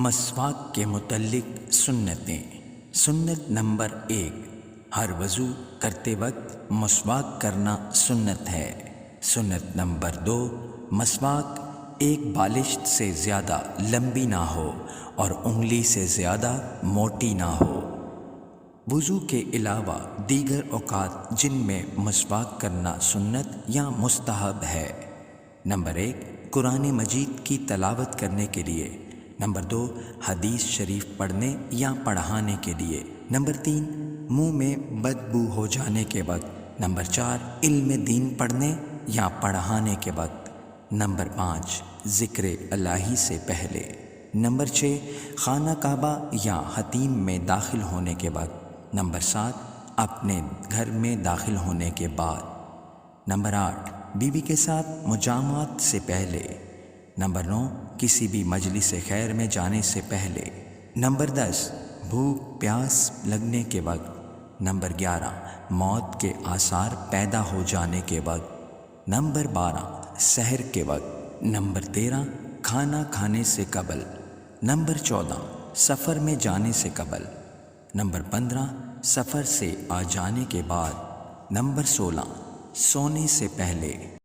مسواک کے متعلق سنتیں۔ سنت نمبر 1، ہر وضو کرتے وقت مسواک کرنا سنت ہے۔ سنت نمبر 2، مسواک ایک بالشت سے زیادہ لمبی نہ ہو اور انگلی سے زیادہ موٹی نہ ہو۔ وضو کے علاوہ دیگر اوقات جن میں مسواک کرنا سنت یا مستحب ہے: نمبر 1، قرآن مجید کی تلاوت کرنے کے لیے۔ نمبر 2، حدیث شریف پڑھنے یا پڑھانے کے لیے۔ نمبر 3، منہ میں بدبو ہو جانے کے وقت۔ نمبر 4، علم دین پڑھنے یا پڑھانے کے وقت۔ نمبر 5، ذکر الہی سے پہلے۔ نمبر 6، خانہ کعبہ یا حتیم میں داخل ہونے کے وقت۔ نمبر 7، اپنے گھر میں داخل ہونے کے بعد۔ نمبر 8، بیوی کے ساتھ مجامعات سے پہلے۔ نمبر 9، کسی بھی مجلس خیر میں جانے سے پہلے۔ نمبر 10، بھوک پیاس لگنے کے وقت۔ نمبر 11، موت کے آثار پیدا ہو جانے کے وقت۔ نمبر 12، سحر کے وقت۔ نمبر 13، کھانا کھانے سے قبل۔ نمبر 14، سفر میں جانے سے قبل۔ نمبر 15، سفر سے آ جانے کے بعد۔ نمبر 16، سونے سے پہلے۔